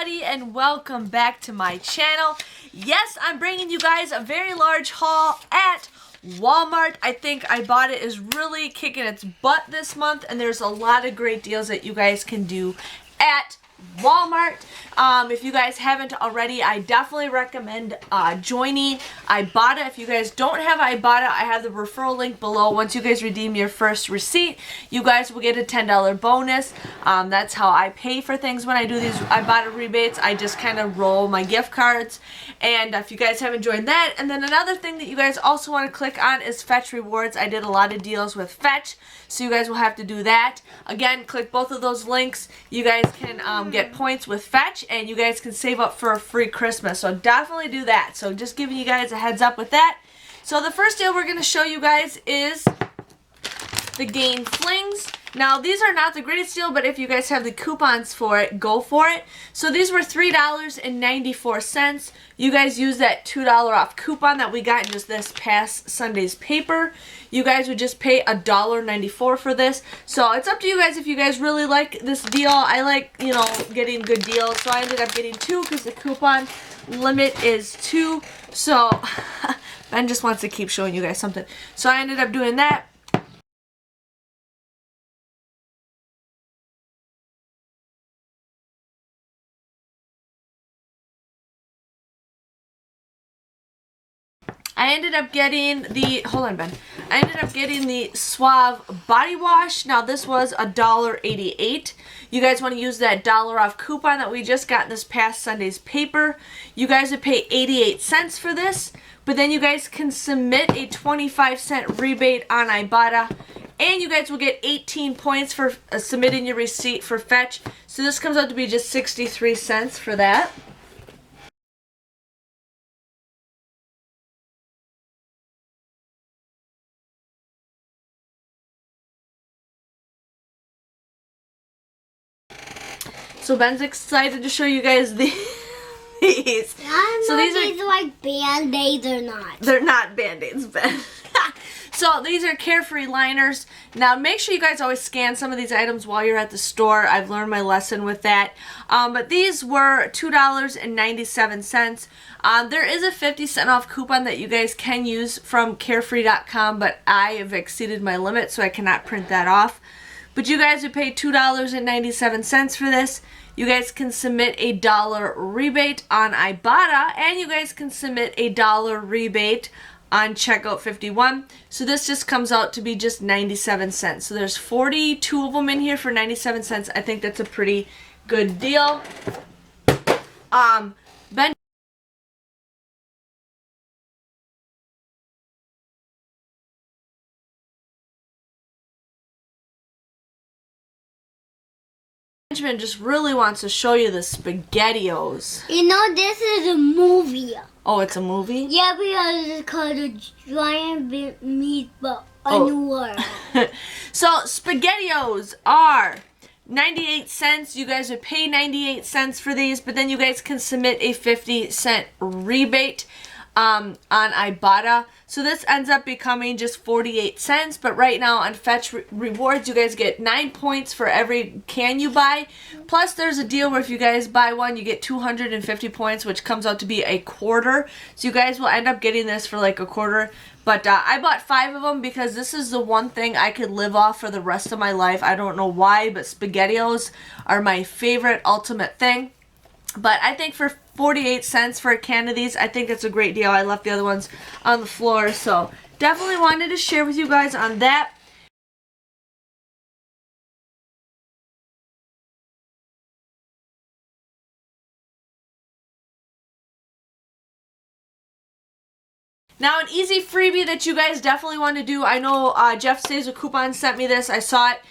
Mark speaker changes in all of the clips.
Speaker 1: everybody, and welcome back to my channel. Yes, I'm bringing you guys a very large haul at Walmart. I think Ibotta is really kicking its butt this month, and there's a lot of great deals that you guys can do at Walmart. If you guys haven't already, I definitely recommend joining Ibotta. If you guys don't have Ibotta, I have the referral link below. Once you guys redeem your first receipt, you guys will get a $10 bonus. That's how I pay for things when I do these Ibotta rebates. I just kind of roll my gift cards. And if you guys haven't joined that, and then another thing that you guys also want to click on is Fetch Rewards. I did a lot of deals with Fetch, so you guys will have to do that. Again, click both of those links. You guys can get points with Fetch, and you guys can save up for a free Christmas. So definitely do that. So just giving you guys a heads up with that. So the first deal we're going to show you guys is the Gain Flings. Now, these are not the greatest deal, but if you guys have the coupons for it, go for it. So these were $3.94. You guys use that $2 off coupon that we got in just this past Sunday's paper. You guys would just pay $1.94 for this. So it's up to you guys if you guys really like this deal. I like, you know, getting good deals. So I ended up getting 2 because the coupon limit is 2. So Ben just wants to keep showing you guys something. So I ended up doing that. I ended up getting the, hold on Ben, I ended up getting the Suave body wash. Now this was $1.88. You guys want to use that $1 off coupon that we just got in this past Sunday's paper. You guys would pay 88 cents for this, but then you guys can submit a 25-cent rebate on Ibotta, and you guys will get 18 points for submitting your receipt for Fetch. So this comes out to be just 63 cents for that. So Ben's excited to show you guys these.
Speaker 2: So these are like Band-Aids or not.
Speaker 1: They're not Band-Aids, Ben. So these are Carefree liners. Now make sure you guys always scan some of these items while you're at the store. I've learned my lesson with that. But these were $2.97. There is a 50-cent off coupon that you guys can use from carefree.com, but I have exceeded my limit, so I cannot print that off. But you guys would pay $2.97 for this. You guys can submit a $1 rebate on Ibotta, and you guys can submit a $1 rebate on Checkout 51. So this just comes out to be just 97 cents. So there's 42 of them in here for 97 cents. I think that's a pretty good deal. Ben Benjamin just really wants to show you the SpaghettiOs.
Speaker 2: You know, this is a movie.
Speaker 1: Oh, it's a movie?
Speaker 2: Yeah, because it's called a giant meatball in the world.
Speaker 1: So SpaghettiOs are 98 cents. You guys would pay 98 cents for these, but then you guys can submit a 50-cent rebate on Ibotta. So this ends up becoming just 48 cents, but right now on Fetch Rewards, you guys get 9 points for every can you buy. Plus there's a deal where if you guys buy one, you get 250 points, which comes out to be a quarter. So you guys will end up getting this for like a quarter. But I bought 5 of them because this is the one thing I could live off for the rest of my life. I don't know why, but SpaghettiOs are my favorite ultimate thing. But I think for 48 cents for a can of these, I think it's a great deal. I left the other ones on the floor, so definitely wanted to share with you guys on that. Now, an easy freebie that you guys definitely want to do. I know Jeff Stays with Coupons sent me this. I saw it.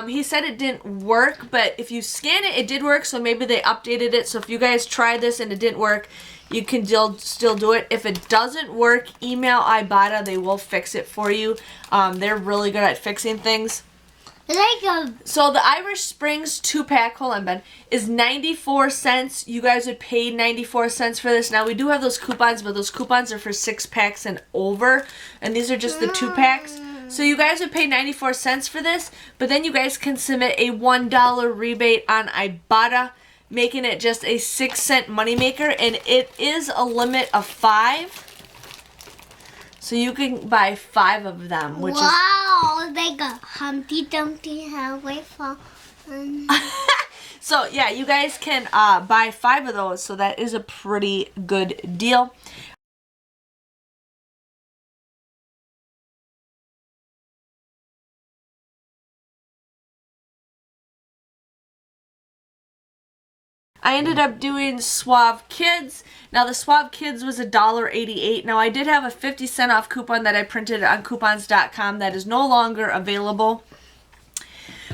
Speaker 1: He said it didn't work, but if you scan it, it did work, so maybe they updated it. So if you guys tried this and it didn't work, you can still do it. If it doesn't work, email Ibotta. They will fix it for you. They're really good at fixing things. So the Irish Springs 2-pack, hold on Ben, is 94 cents. You guys would pay 94 cents for this. Now we do have those coupons, but those coupons are for 6-packs and over, and these are just the 2-packs. So you guys would pay 94 cents for this, but then you guys can submit a $1 rebate on Ibotta. making it just a 6-cent moneymaker, and it is a limit of 5. So you can buy 5 of them, which
Speaker 2: wow, like a Humpty Dumpty halfway fall.
Speaker 1: So yeah, you guys can buy 5 of those, so that is a pretty good deal. I ended up doing Suave Kids. Now the Suave Kids was $1.88. Now I did have a 50-cent off coupon that I printed on coupons.com that is no longer available.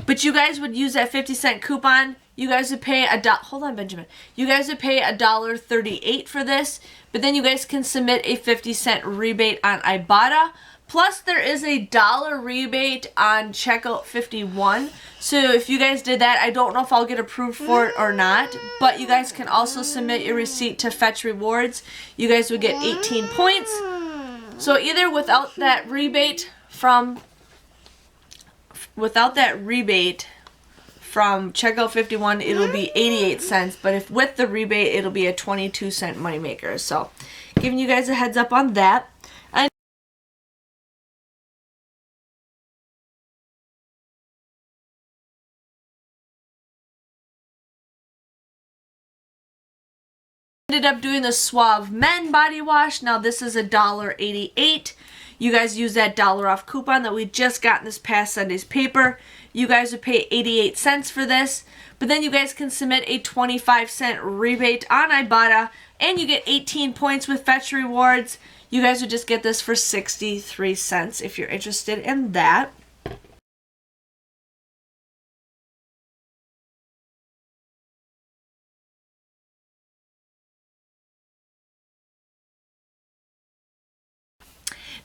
Speaker 1: But you guys would use that 50-cent coupon. You guys would pay hold on, Benjamin. You guys would pay $1.38 for this, but then you guys can submit a 50-cent rebate on Ibotta. Plus, there is a $1 rebate on checkout 51. So if you guys did that, I don't know if I'll get approved for it or not, but you guys can also submit your receipt to Fetch Rewards. You guys would get 18 points. So either without that rebate from checkout 51, it'll be 88 cents, but if with the rebate, it'll be a 22-cent moneymaker. So giving you guys a heads up on that. Ended up doing the Suave Men body wash. Now this is $1.88. You guys use that $1 off coupon that we just got in this past Sunday's paper. You guys would pay 88 cents for this, but then you guys can submit a 25-cent rebate on Ibotta, and you get 18 points with Fetch Rewards. You guys would just get this for 63 cents if you're interested in that.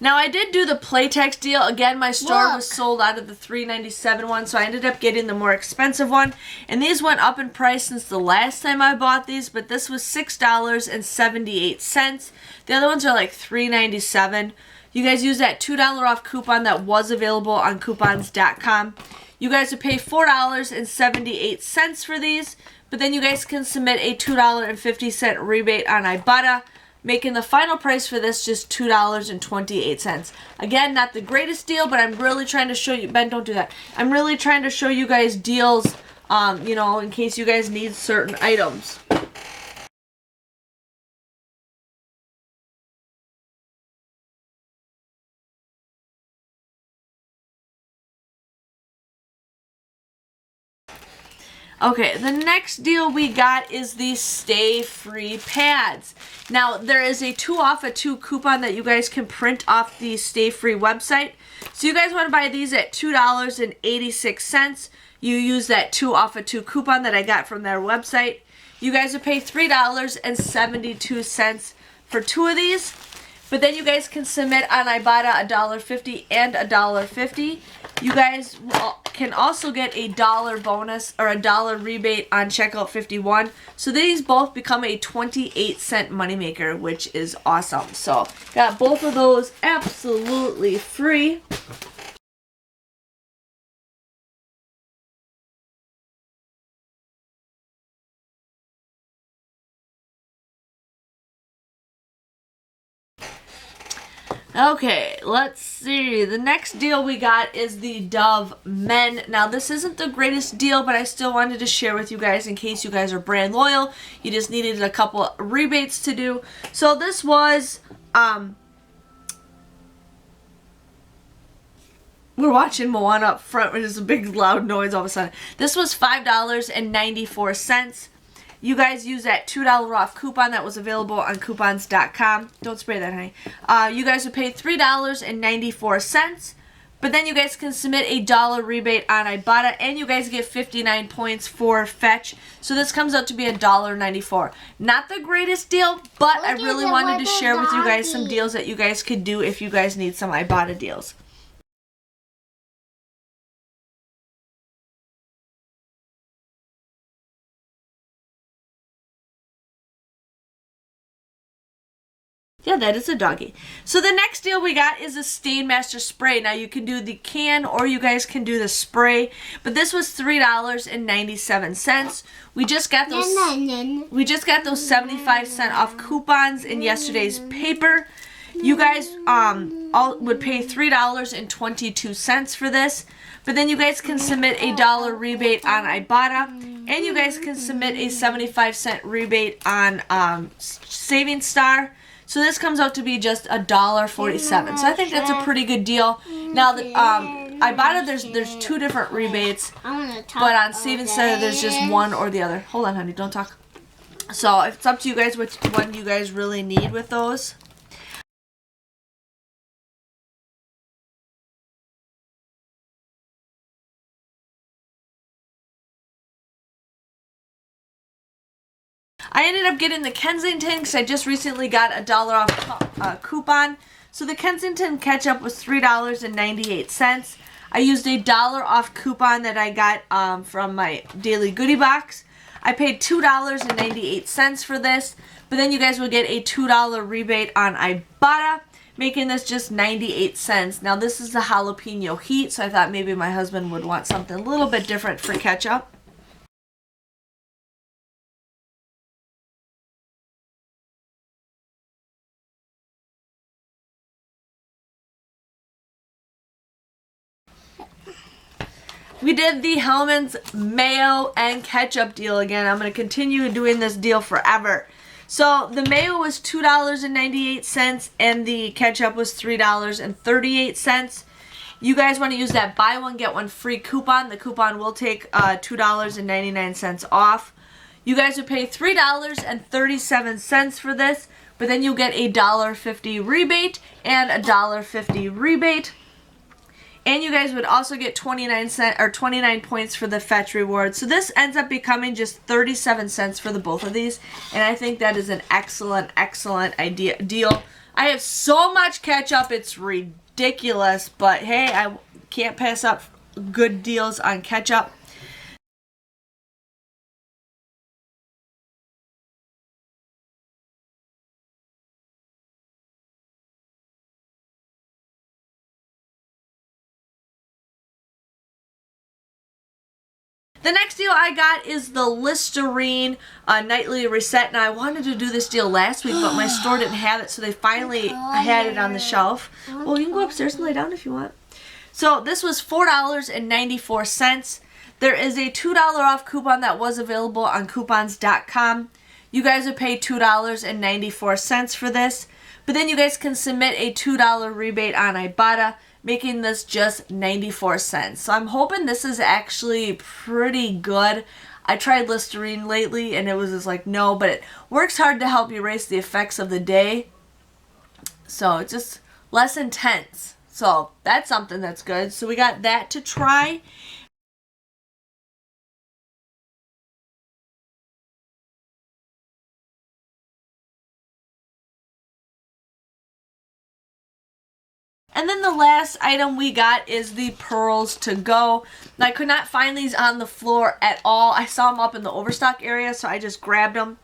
Speaker 1: Now I did do the Playtex deal. Again, my store was sold out of the $3.97 one, so I ended up getting the more expensive one. And these went up in price since the last time I bought these, but this was $6.78. The other ones are like $3.97. You guys use that $2 off coupon that was available on coupons.com. You guys would pay $4.78 for these, but then you guys can submit a $2.50 rebate on Ibotta, making the final price for this just $2.28. Again, not the greatest deal, but I'm really trying to show you, Ben, don't do that. I'm really trying to show you guys deals, you know, in case you guys need certain items. Okay, the next deal we got is the Stay Free pads. Now, there is a 2 off a 2 coupon that you guys can print off the Stay Free website. So you guys want to buy these at $2.86. You use that 2 off a 2 coupon that I got from their website. You guys would pay $3.72 for 2 of these. But then you guys can submit on Ibotta $1.50 and $1.50. You guys can also get a $1 bonus or a $1 rebate on checkout 51. So these both become a 28-cent moneymaker, which is awesome. So got both of those absolutely free. Okay, let's see. The next deal we got is the Dove Men. Now, this isn't the greatest deal, but I still wanted to share with you guys in case you guys are brand loyal. You just needed a couple rebates to do. So this was, we're watching Moana up front, which is a big loud noise all of a sudden. This was $5.94. You guys use that $2 off coupon that was available on coupons.com. Don't spray that, honey. You guys would pay $3.94. But then you guys can submit a $1 rebate on Ibotta, and you guys get 59 points for Fetch. So this comes out to be $1.94. Not the greatest deal, but I really wanted to share with you guys some deals that you guys could do if you guys need some Ibotta deals. Yeah, that is a doggy. So the next deal we got is a Stain Master spray. Now you can do the can or you guys can do the spray, but this was $3.97. We just got those 75-cent off coupons in yesterday's paper. You guys all would pay $3.22 for this, but then you guys can submit a $1 rebate on Ibotta, and you guys can submit a 75-cent rebate on Saving Star. So this comes out to be just $1.47. So I think that's a pretty good deal. Now, Ibotta, there's two different rebates, but on Saving Star, there's just one or the other. Hold on, honey, don't talk. So it's up to you guys which one you guys really need with those. I ended up getting the Kensington because I just recently got a $1 off coupon. So the Kensington ketchup was $3.98. I used a $1 off coupon that I got from my daily goodie box. I paid $2.98 for this, but then you guys would get a $2 rebate on Ibotta, making this just 98 cents. Now this is the jalapeno heat, so I thought maybe my husband would want something a little bit different for ketchup. We did the Hellmann's mayo and ketchup deal again. I'm going to continue doing this deal forever. So the mayo was $2.98 and the ketchup was $3.38. You guys want to use that buy one get one free coupon. The coupon will take $2.99 off. You guys would pay $3.37 for this, but then you'll get a $1.50 rebate and a $1.50 rebate. And you guys would also get 29 points for the fetch reward. So this ends up becoming just 37 cents for the both of these. And I think that is an excellent, excellent deal. I have so much ketchup, it's ridiculous. But hey, I can't pass up good deals on ketchup. The next deal I got is the Listerine Nightly Reset. Now, I wanted to do this deal last week, but my store didn't have it, so they finally had it on the shelf. Well, you can go upstairs and lay down if you want. So this was $4.94. There is a $2 off coupon that was available on coupons.com. You guys would pay $2.94 for this, but then you guys can submit a $2 rebate on Ibotta, making this just 94 cents. So I'm hoping this is actually pretty good. I tried Listerine lately and it was just like, no, but it works hard to help erase the effects of the day. So it's just less intense. So that's something that's good. So we got that to try. And then the last item we got is the pearls to go. Now, I could not find these on the floor at all. I saw them up in the overstock area, so I just grabbed them.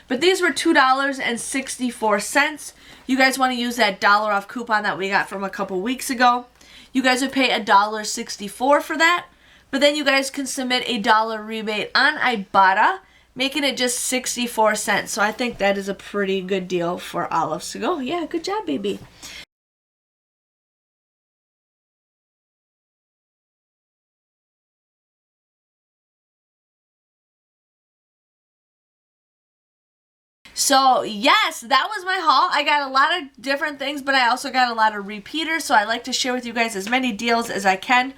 Speaker 1: But these were $2.64. You guys want to use that $1 off coupon that we got from a couple weeks ago. You guys would pay $1.64 for that. But then you guys can submit a $1 rebate on Ibotta, making it just 64 cents. So I think that is a pretty good deal for olives to go. Yeah, good job, baby. So yes, that was my haul. I got a lot of different things, but I also got a lot of repeaters, so I like to share with you guys as many deals as I can.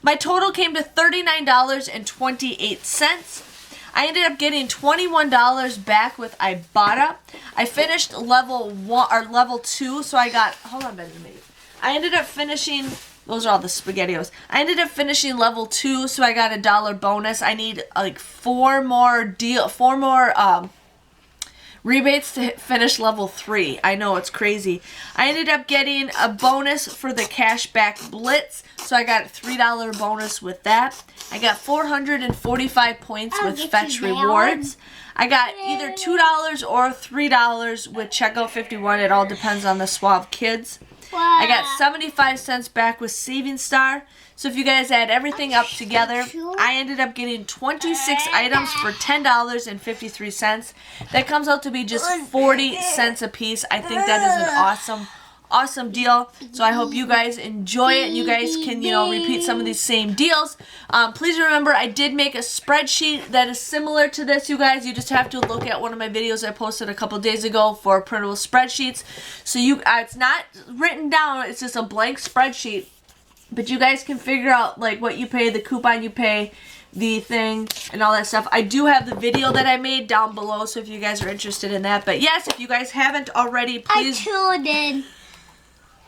Speaker 1: My total came to $39.28. I ended up getting $21 back with Ibotta. I finished level 1 or level 2, so I got, hold on, Benjamin. I ended up finishing, those are all the SpaghettiOs. I ended up finishing level 2, so I got a $1 bonus. I need like four more rebates to finish level 3. I know, it's crazy. I ended up getting a bonus for the cashback blitz, so I got a $3 bonus with that. I got 445 points with fetch rewards. I got either $2 or $3 with checkout 51. It all depends on the Suave kids. I got 75 cents back with Saving Star. So if you guys add everything up together, I ended up getting 26 items for $10.53. That comes out to be just 40 cents a piece. I think that is an awesome deal. So I hope you guys enjoy it and you guys can, repeat some of these same deals. Please remember, I did make a spreadsheet that is similar to this, you guys. You just have to look at one of my videos I posted a couple days ago for printable spreadsheets. So it's not written down, it's just a blank spreadsheet. But you guys can figure out like what you pay, the coupon you pay, the thing, and all that stuff. I do have the video that I made down below, so if you guys are interested in that. But yes, if you guys haven't already, please...
Speaker 2: I sure did.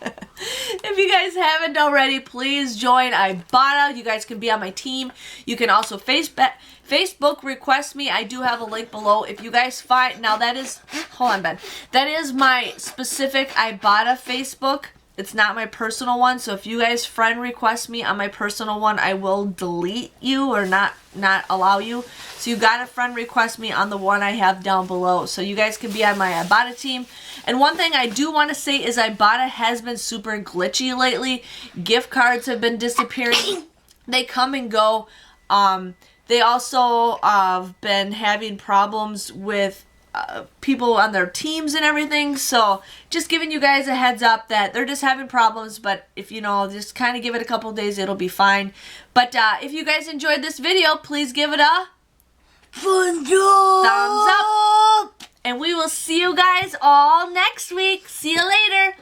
Speaker 1: If you guys haven't already, please join Ibotta. You guys can be on my team. You can also Facebook request me. I do have a link below. If you guys find... Now that is... Hold on, Ben. That is my specific Ibotta Facebook. It's not my personal one, so if you guys friend request me on my personal one, I will delete you or not allow you. So you gotta friend request me on the one I have down below, so you guys can be on my Ibotta team. And one thing I do want to say is Ibotta has been super glitchy lately. Gift cards have been disappearing. They come and go. They also have been having problems with people on their teams and everything, so just giving you guys a heads up that they're just having problems, but if just kind of give it a couple days, it'll be fine. But if you guys enjoyed this video, please give it a thumbs up, and we will see you guys all next week. See you later.